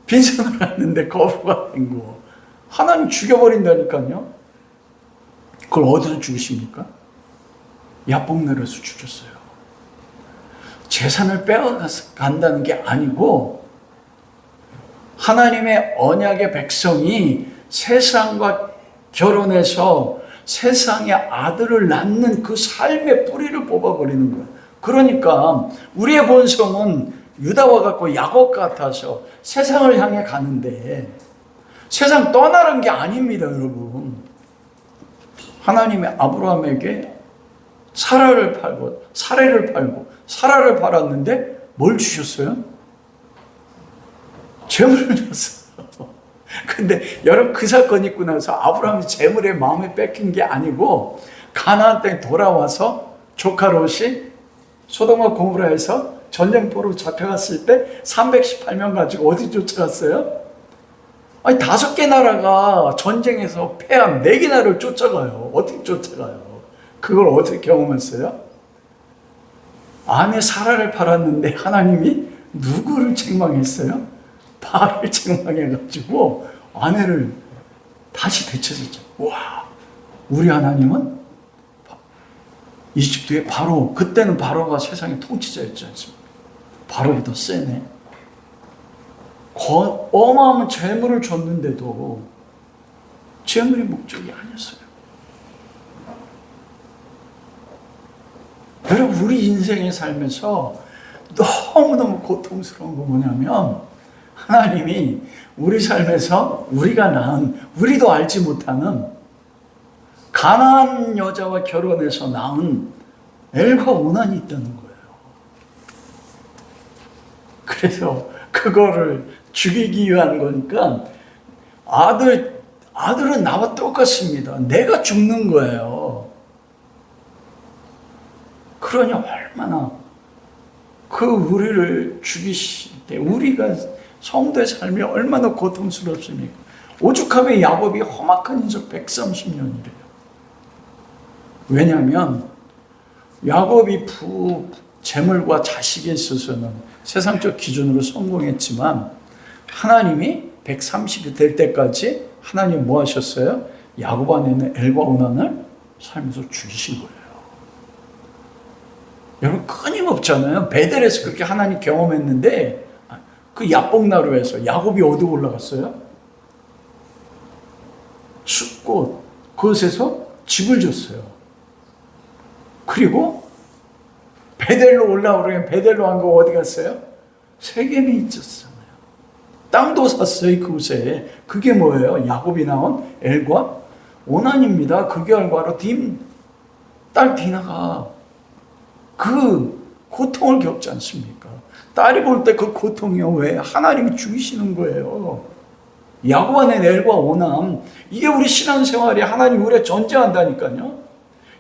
A: 빈손을 했는데 거부가 된 거. 하나님 죽여버린다니까요. 그걸 어디서 죽이십니까? 야복 내려서 죽였어요. 재산을 빼앗간다는 게 아니고 하나님의 언약의 백성이 세상과 결혼해서 세상에 아들을 낳는 그 삶의 뿌리를 뽑아버리는 거예요. 그러니까 우리의 본성은 유다와 같고 야곱 같아서 세상을 향해 가는데 세상 떠나는 게 아닙니다, 여러분. 하나님이 아브라함에게 사라를 팔고 사라를 팔았는데 뭘 주셨어요? 재물을 줬어요. 근데 여러분, 그 사건이 있고 나서 아브라함이 재물에 마음에 뺏긴 게 아니고 가나안 땅에 돌아와서 조카 롯이 소돔과 고모라에서 전쟁포로 잡혀갔을 때 318명 가지고 어디 쫓아갔어요? 아니 5개 나라가 전쟁에서 패한 4개 나라를 쫓아가요. 어떻게 쫓아가요? 그걸 어떻게 경험했어요? 아내 사라를 팔았는데 하나님이 누구를 책망했어요? 바알을 책망해가지고 아내를 다시 되찾았죠. 와, 우리 하나님은 이집트의 바로, 그때는 바로가 세상의 통치자였지 않습니까? 바로보다 세네. 어마어마한 재물을 줬는데도 재물이 목적이 아니었어요. 여러분, 우리 인생의 삶에서 너무너무 고통스러운 거 뭐냐면 하나님이 우리 삶에서 우리가 낳은, 우리도 알지 못하는 가나안 여자와 결혼해서 낳은 엘과 오난이 있다는 거예요. 그래서 그거를 죽이기 위한 거니까 아들은 나와 똑같습니다. 내가 죽는 거예요. 그러니 얼마나 그 우리를 죽이실 때 우리가 성도의 삶이 얼마나 고통스럽습니까? 오죽하면 야곱이 험악한 인석 130년이래요. 왜냐하면 야곱이 재물과 자식에 있어서는 세상적 기준으로 성공했지만 하나님이 130이 될 때까지 하나님 뭐 하셨어요? 야곱 안에 있는 엘과 오난을 살면서 죽이신 거예요. 여러분, 끊임없잖아요. 베델에서 그렇게 하나님 경험했는데 그 야복나루에서 야곱이 어디 올라갔어요? 숲꽃, 그것에서 집을 줬어요. 그리고 베델로 올라오려면 베델로 한 거 어디 갔어요? 세겜에 있었잖아요. 땅도 샀어요, 그곳에. 그게 뭐예요? 야곱이 낳은 엘과 오난입니다. 그 결과로 딸 디나가 그 고통을 겪지 않습니까? 딸이 볼 때 그 고통이요. 왜? 하나님이 죽이시는 거예요. 야곱 안에 엘과 오남, 이게 우리 신앙생활이 하나님 우리가 전쟁한다니까요.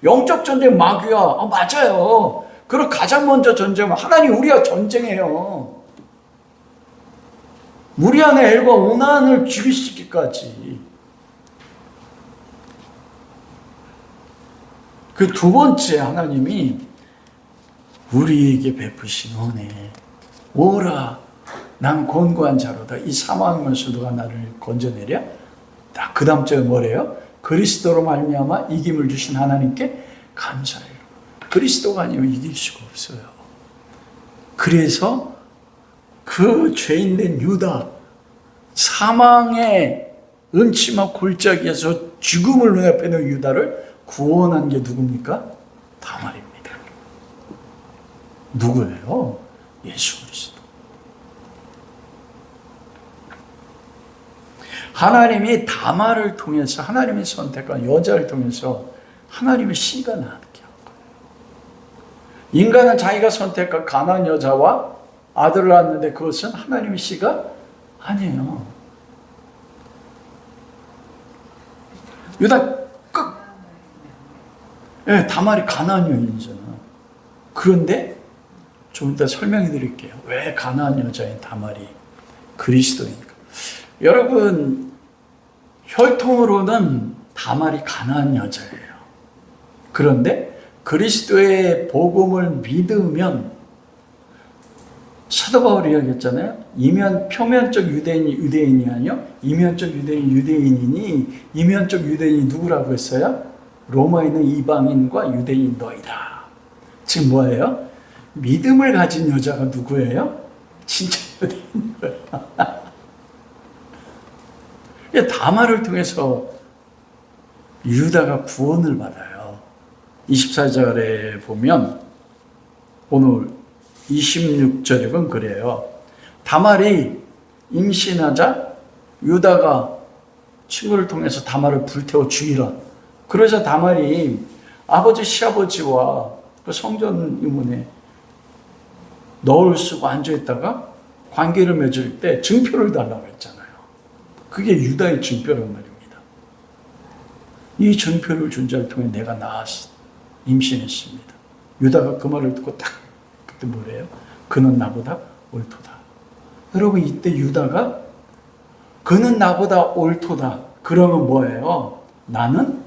A: 영적 전쟁 마귀야. 맞아요. 그리고 가장 먼저 전쟁은 하나님 우리와 전쟁해요. 우리 안에 엘과 오난을 죽이시기까지. 그 두 번째, 하나님이 우리에게 베푸신 은혜. 오라, 난 곤고한 자로다. 이 사망에서 누가 나를 건져내랴? 그 다음 절에 뭐래요? 그리스도로 말미암아 이김을 주신 하나님께 감사해요. 그리스도가 아니면 이길 수가 없어요. 그래서 그 죄인된 유다, 사망의 음침한 골짜기에서 죽음을 눈앞에 놓은 유다를 구원한 게 누굽니까? 다말입니다. 누구예요? 예수 그리스도. 하나님이 다말을 통해서, 하나님이 선택한 여자를 통해서 하나님의 씨가 나게 한 거예요. 인간은 자기가 선택한 가나안 여자와 아들을 낳았는데 그것은 하나님의 씨가 아니에요. 유다 다말이 가나안 여인이잖아. 그런데 좀 이따 설명해 드릴게요. 왜 가나안 여자인 다말이 그리스도인가? 여러분, 혈통으로는 다말이 가나안 여자예요. 그런데 그리스도의 복음을 믿으면, 사도 바울이 이야기했잖아요. 표면적 유대인이 유대인이 아니요, 이면적 유대인이 유대인이니, 이면적 유대인이 누구라고 했어요? 로마에 있는 이방인과 유대인 너희다. 지금 뭐예요? 믿음을 가진 여자가 누구예요? 진짜 유대인 거예요. 다말을 통해서 유다가 구원을 받아요. 24절에 보면 오늘 26절에 보면 그래요. 다말이 임신하자 유다가 친구를 통해서 다말을 불태워 죽이라. 그러자 다말이 아버지 시아버지와 그 성전 유문에 너울 쓰고 앉아있다가 관계를 맺을 때 증표를 달라고 했잖아요. 그게 유다의 증표란 말입니다. 이 증표를 준 자를 통해 내가 낳았어. 임신했습니다. 유다가 그 말을 듣고 딱 그때 뭐래요? 그는 나보다 옳도다. 여러분 이때 유다가 그는 나보다 옳도다. 그러면 뭐예요? 나는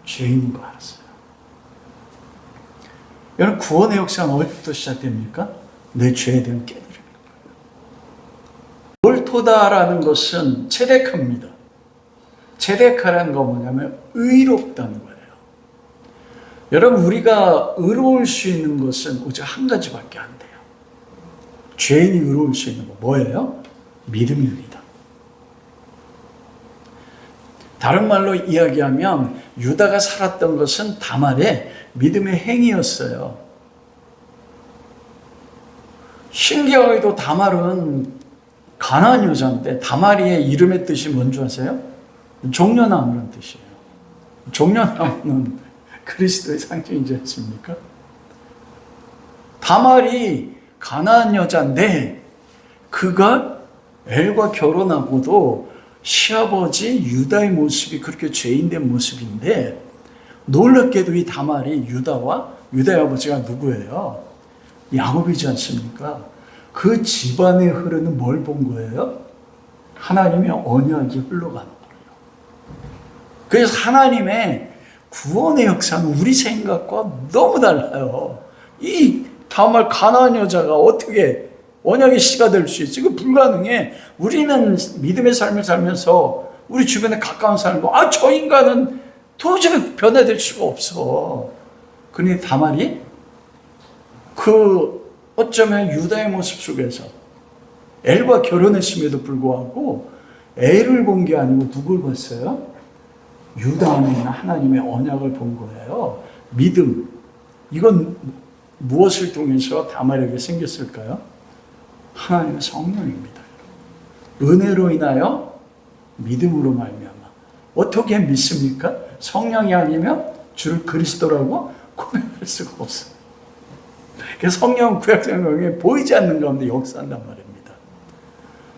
A: 죄인인 거 알았어요. 여러분 구원의 역사는 어디부터 시작됩니까? 내 죄에 대한 깨달음입니다. 옳도다라는 것은 체데카입니다. 체데카라는 건 뭐냐면 의롭다는 거예요. 여러분 우리가 의로울 수 있는 것은 오직 한 가지밖에 안 돼요. 죄인이 의로울 수 있는 거 뭐예요? 믿음입니다. 다른 말로 이야기하면 유다가 살았던 것은 다말의 믿음의 행위였어요. 신기하게도 다말은 가나안 여자인데 다말이의 이름의 뜻이 뭔지 아세요? 종려나무라는 뜻이에요. 종려나무는 그리스도의 상징이지 않습니까? 다말이 가나안 여자인데 그가 엘과 결혼하고도 시아버지 유다의 모습이 그렇게 죄인된 모습인데 놀랍게도 이 다말이 유다의 아버지가 누구예요? 야곱이지 않습니까? 그 집안에 흐르는 뭘 본 거예요? 하나님의 언약이 흘러가는 거예요. 그래서 하나님의 구원의 역사는 우리 생각과 너무 달라요. 이 다말 가나안 여자가 어떻게 언약의 씨가 될 수 있어? 이거 불가능해. 우리는 믿음의 삶을 살면서 우리 주변에 가까운 사람을 저 인간은 도저히 변화될 수가 없어. 그런데 다말이 어쩌면 유다의 모습 속에서 엘과 결혼했음에도 불구하고 엘을 본 게 아니고 누굴 봤어요? 유다 안에 있는 하나님의 언약을 본 거예요. 믿음. 이건 무엇을 통해서 다말에게 생겼을까요? 하나님의 성령입니다. 은혜로 인하여 믿음으로 말미암아. 어떻게 믿습니까? 성령이 아니면 주를 그리스도라고 고백할 수가 없어요. 그래서 성령은 구약성경에 보이지 않는 가운데 역사한단 말입니다.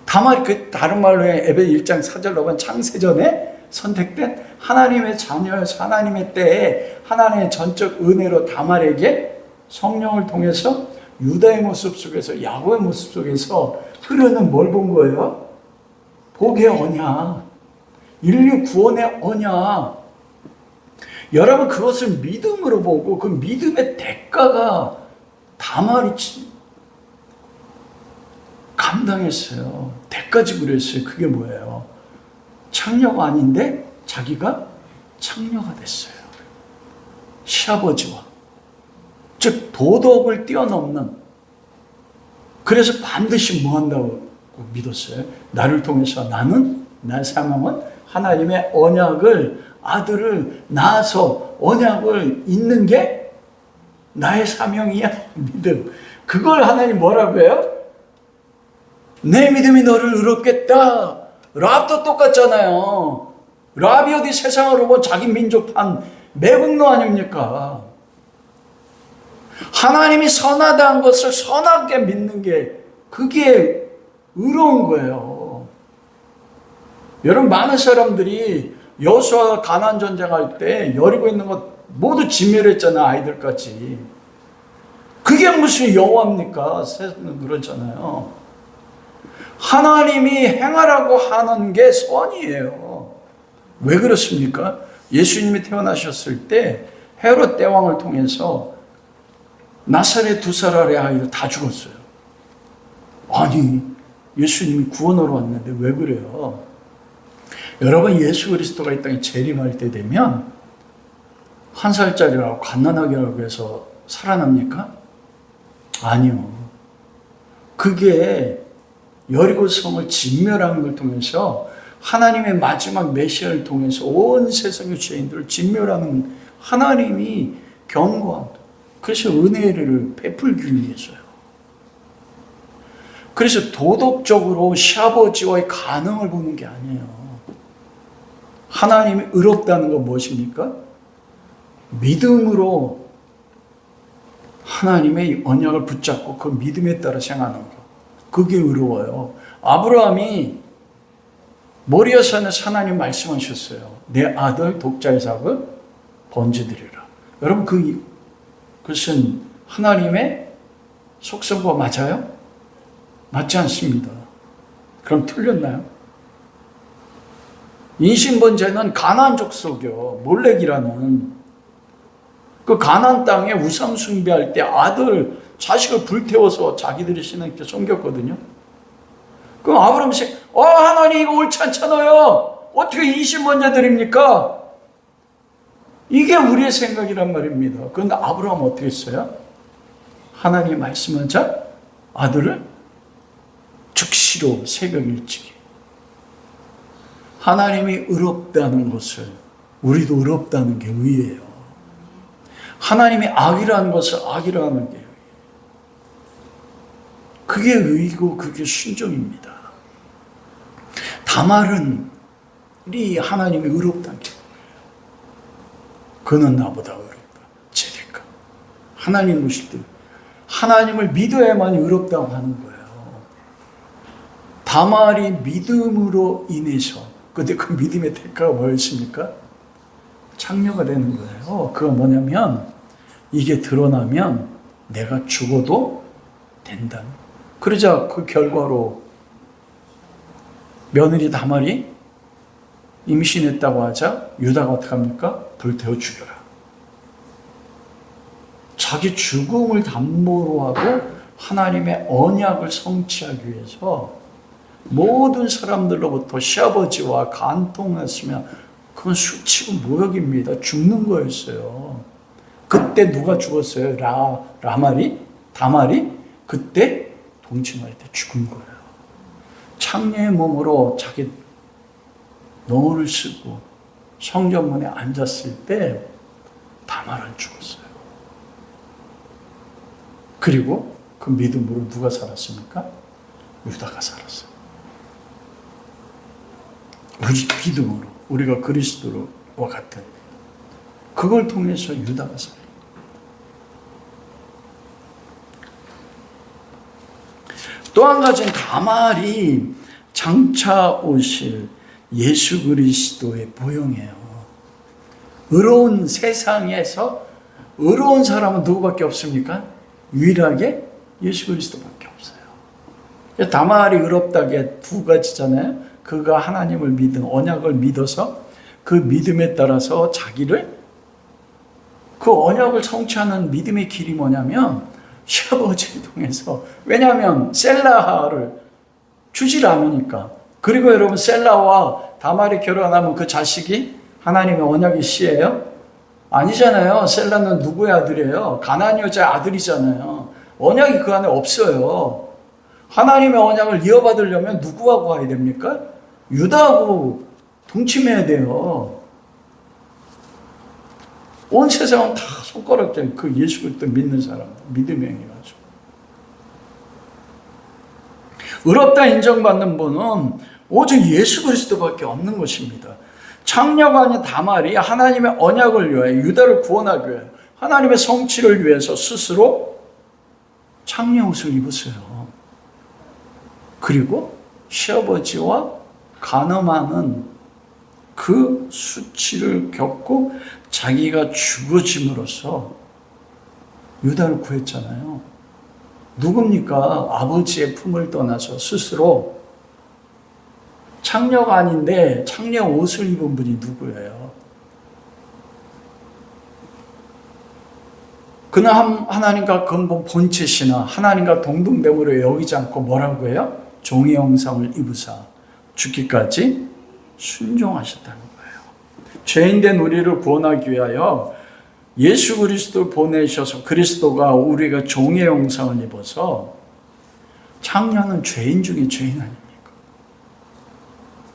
A: 다만 다른 말로 에베 1장 4절로 보면 창세전에 선택된 하나님의 자녀여서 하나님의 때에 하나님의 전적 은혜로 다말에게 성령을 통해서 유다의 모습 속에서 야곱의 모습 속에서 흐르는 뭘 본 거예요? 복의 언약, 인류 구원의 언약. 여러분 그것을 믿음으로 보고 그 믿음의 대가가 다말이 감당했어요. 대가 지불했어요. 그게 뭐예요? 창녀가 아닌데 자기가 창녀가 됐어요. 시아버지와. 즉 도덕을 뛰어넘는. 그래서 반드시 뭐 한다고 믿었어요? 나를 통해서 나의 사명은 하나님의 언약을 아들을 낳아서 언약을 잇는 게 나의 사명이야. 믿음. 그걸 하나님 뭐라고 해요? 내 믿음이 너를 의롭게 했다. 랍도 똑같잖아요. 랍이 어디 세상으로 본 자기 민족 판 매국노 아닙니까? 하나님이 선하다는 것을 선하게 믿는 게 그게 의로운 거예요. 여러분 많은 사람들이 여호수아가 가나안 전쟁할 때 여리고 있는 것 모두 진멸했잖아요. 아이들까지. 그게 무슨 여호와입니까? 새는 그렇잖아요. 하나님이 행하라고 하는 게 선이에요. 왜 그렇습니까? 예수님이 태어나셨을 때 헤롯 대왕을 통해서 나사렛 2살의 아이들 다 죽었어요. 아니 예수님이 구원하러 왔는데 왜 그래요? 여러분 예수 그리스도가 이 땅에 재림할 때 되면 1살짜리라고 갓난아기라고 해서 살아납니까? 아니요. 그게 여리고 성을 진멸하는 걸 통해서 하나님의 마지막 메시아를 통해서 온 세상의 죄인들을 진멸하는 하나님이 경고한다. 그래서 은혜를 베풀기 위해서요. 그래서 도덕적으로 시아버지와의 간응을 보는 게 아니에요. 하나님이 의롭다는 건 무엇입니까? 믿음으로 하나님의 언약을 붙잡고 그 믿음에 따라 생각하는 것. 그게 의로워요. 아브라함이 모리아산에서 하나님 말씀하셨어요. 내 아들 독자 이삭을 번제드리라. 여러분 그것은 하나님의 속성과 맞아요? 맞지 않습니다. 그럼 틀렸나요? 인신번제는 가나안 족속이요. 몰렉이라는 그 가나안 땅에 우상 숭배할 때 아들 자식을 불태워서 자기들이 신앙께 섬겼거든요. 그럼 아브라함이 하나님 이거 옳지 않잖아요. 어떻게 인신번제 드립니까? 이게 우리의 생각이란 말입니다. 그런데 아브라함은 어떻게 했어요? 하나님이 말씀하자 아들을 즉시로 새벽 일찍이. 하나님이 의롭다는 것을 우리도 의롭다는 게 의예요. 하나님이 악이라는 것을 악이라 하는 게 그게 의고 그게 순종입니다. 다말은 하나님이 의롭다는 게 그는 나보다 의롭다. 제대까. 하나님 보실 때 하나님을 믿어야만 의롭다고 하는 거예요. 다말이 믿음으로 인해서 근데 그 믿음의 대가가 뭐였습니까? 창녀가 되는 거예요. 그거 뭐냐면 이게 드러나면 내가 죽어도 된다. 그러자 그 결과로 며느리 다말이 임신했다고 하자 유다가 어떻게 합니까? 불태워 죽여라. 자기 죽음을 담보로 하고 하나님의 언약을 성취하기 위해서 모든 사람들로부터 시아버지와 간통했으면 그건 수치고 모욕입니다. 죽는 거였어요. 그때 누가 죽었어요? 다말이 그때 동침할 때 죽은 거예요. 창녀의 몸으로 자기 노를 쓰고 성전문에 앉았을 때 다말은 죽었어요. 그리고 그 믿음으로 누가 살았습니까? 유다가 살았어요. 우리 믿음으로 우리가 그리스도와 같은 그걸 통해서 유다가 살아요. 또 한 가지는 다말이 장차 오실 예수 그리스도의 보형이에요. 의로운 세상에서 의로운 사람은 누구밖에 없습니까? 유일하게 예수 그리스도밖에 없어요. 다말이 의롭다는 게 두 가지잖아요. 그가 하나님을 믿은 언약을 믿어서 그 믿음에 따라서 자기를 그 언약을 성취하는 믿음의 길이 뭐냐면 시아버지를 통해서 왜냐하면 셀라를 주질 않으니까. 그리고 여러분 셀라와 다말이 결혼하면 그 자식이 하나님의 언약의 씨예요? 아니잖아요. 셀라는 누구의 아들이에요? 가나안 여자의 아들이잖아요. 언약이 그 안에 없어요. 하나님의 언약을 이어받으려면 누구하고 가야 됩니까? 유다하고 동침해야 돼요. 온 세상은 다 손가락질 그 예수 그리스도 믿는 사람 믿음의 행위가지고 의롭다 인정받는 분은 오직 예수 그리스도밖에 없는 것입니다. 창녀가 아닌 다말이 하나님의 언약을 위하여 유다를 구원하기 위하여 하나님의 성취를 위해서 스스로 창녀 옷을 입었어요. 그리고 시아버지와 간음하는 그 수치를 겪고 자기가 죽어짐으로써 유다를 구했잖아요. 누굽니까? 아버지의 품을 떠나서 스스로 창녀가 아닌데 창녀 옷을 입은 분이 누구예요? 그는 하나님과 근본 본체시나 하나님과 동등됨으로 여기지 않고 뭐라고 해요? 종의 형상을 입으사 죽기까지 순종하셨다는 거예요. 죄인된 우리를 구원하기 위하여 예수 그리스도를 보내셔서 그리스도가 우리가 종의 형상을 입어서 창녀는 죄인 중에 죄인 아닙니까?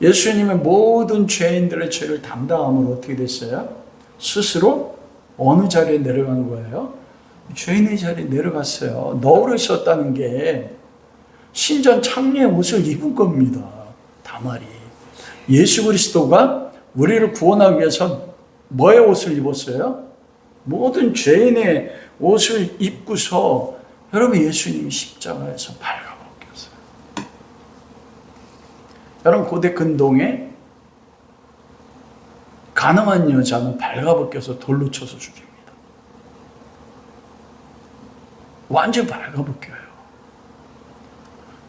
A: 예수님의 모든 죄인들의 죄를 담당함으로 어떻게 됐어요? 스스로 어느 자리에 내려간 거예요? 죄인의 자리에 내려갔어요. 너울으셨다는 게 신전 창녀의 옷을 입은 겁니다. 다말이. 예수 그리스도가 우리를 구원하기 위해서 뭐의 옷을 입었어요? 모든 죄인의 옷을 입고서 여러분 예수님이 십자가에서 발가벗겼어요. 여러분 고대 근동에 가늠한 여자는 발가벗겨서 돌로 쳐서 죽입니다. 완전 발가벗겨요.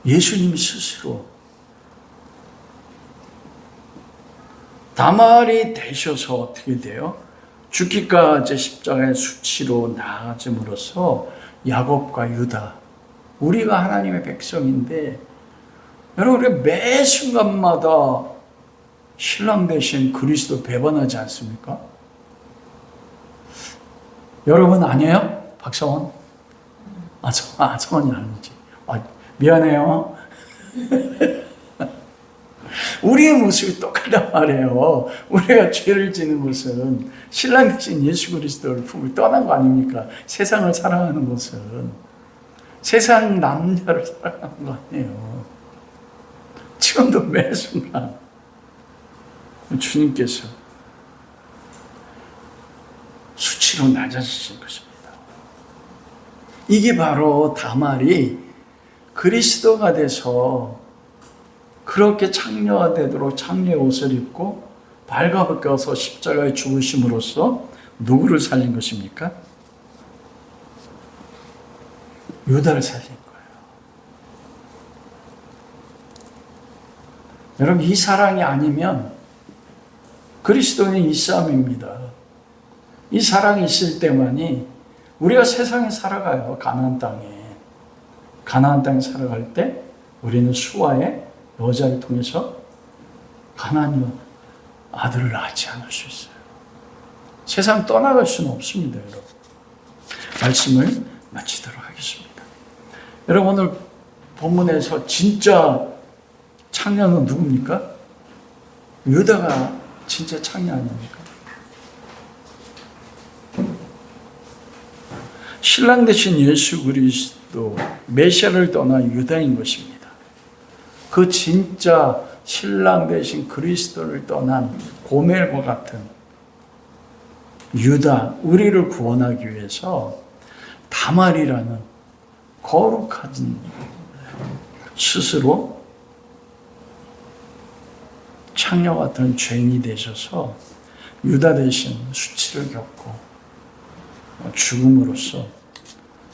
A: 예수님이 스스로 다말이 되셔서 어떻게 돼요? 죽기까지 십자가의 수치로 나아짐으로써 야곱과 유다, 우리가 하나님의 백성인데 여러분 우리 매 순간마다 신랑 되신 그리스도 배반하지 않습니까? 여러분 아니에요? 박성원? 성원이 아니지. 미안해요. 우리의 모습이 똑같단 말이에요. 우리가 죄를 지는 것은 신랑 되신 예수 그리스도를 품을 떠난 거 아닙니까? 세상을 사랑하는 것은 세상 남자를 사랑하는 거 아니에요. 지금도 매 순간 주님께서 수치로 낮아지신 것입니다. 이게 바로 다말이 그리스도가 돼서 그렇게 창녀가 되도록 창녀의 옷을 입고 발가벗겨서 십자가에 죽으심으로써 누구를 살린 것입니까? 유다를 살린 거예요. 여러분 이 사랑이 아니면 그리스도는 이 싸움입니다. 이 사랑이 있을 때만이 우리가 세상에 살아가요. 가나안 땅에 살아갈 때 우리는 수아의 여자를 통해서 가나안 아들을 낳지 않을 수 있어요. 세상 떠나갈 수는 없습니다, 여러분. 말씀을 마치도록 하겠습니다. 여러분 오늘 본문에서 진짜 창녀는 누굽니까? 유다가 진짜 창녀 아닙니까? 신랑 되신 예수 그리스도 메시아를 떠난 유다인 것입니다. 그 진짜 신랑 되신 그리스도를 떠난 고멜과 같은 유다, 우리를 구원하기 위해서 다말이라는 거룩한 스스로 창녀 같은 죄인이 되셔서 유다 대신 수치를 겪고 죽음으로써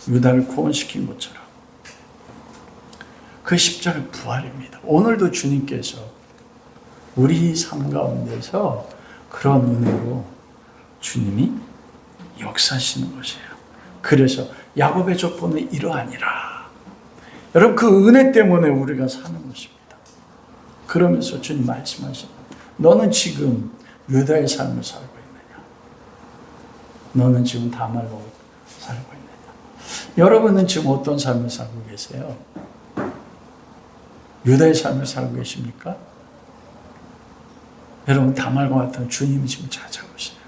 A: 유다를 구원시킨 것처럼 그 십자가의 부활입니다. 오늘도 주님께서 우리 삶 가운데서 그런 은혜로 주님이 역사하시는 것이에요. 그래서 야곱의 족보는 이러하니라. 여러분 그 은혜 때문에 우리가 사는 것입니다. 그러면서 주님 말씀하십니다. 너는 지금 유다의 삶을 살고 있느냐? 너는 지금 다말로 살고 있느냐? 여러분은 지금 어떤 삶을 살고 계세요? 유다의 삶을 살고 계십니까? 여러분 다말과 같은 주님이 지금 찾아오시네요.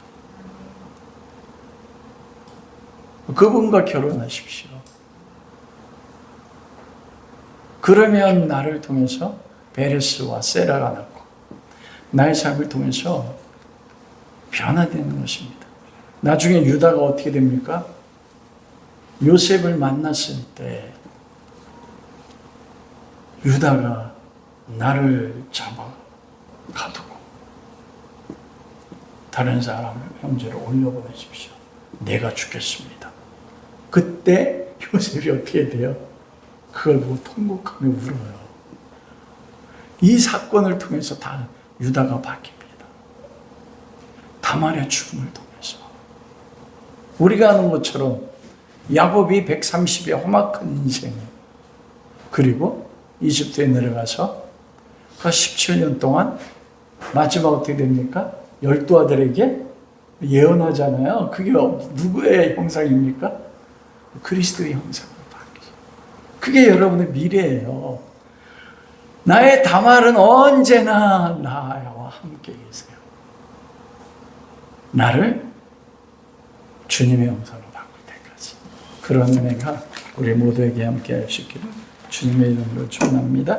A: 그분과 결혼하십시오. 그러면 나를 통해서 베레스와 세라가 낳고 나의 삶을 통해서 변화되는 것입니다. 나중에 유다가 어떻게 됩니까? 요셉을 만났을 때 유다가 나를 잡아 가두고 다른 사람을 형제로 올려보내십시오. 내가 죽겠습니다. 그때 요셉이 어떻게 돼요? 그걸 보고 통곡하며 울어요. 이 사건을 통해서 다 유다가 바뀝니다. 다말의 죽음을 통해서. 우리가 아는 것처럼 야곱이 130의 험악한 인생 그리고 이집트에 내려가서 그 17년 동안 마지막 어떻게 됩니까? 12아들에게 예언하잖아요. 그게 누구의 형상입니까? 그리스도의 형상으로 바뀌죠. 그게 여러분의 미래예요. 나의 다말은 언제나 나와 함께 계세요. 나를 주님의 영광으로 바꿀 때까지. 그런 은혜가 우리 모두에게 함께 하시기를 주님의 이름으로 축원합니다.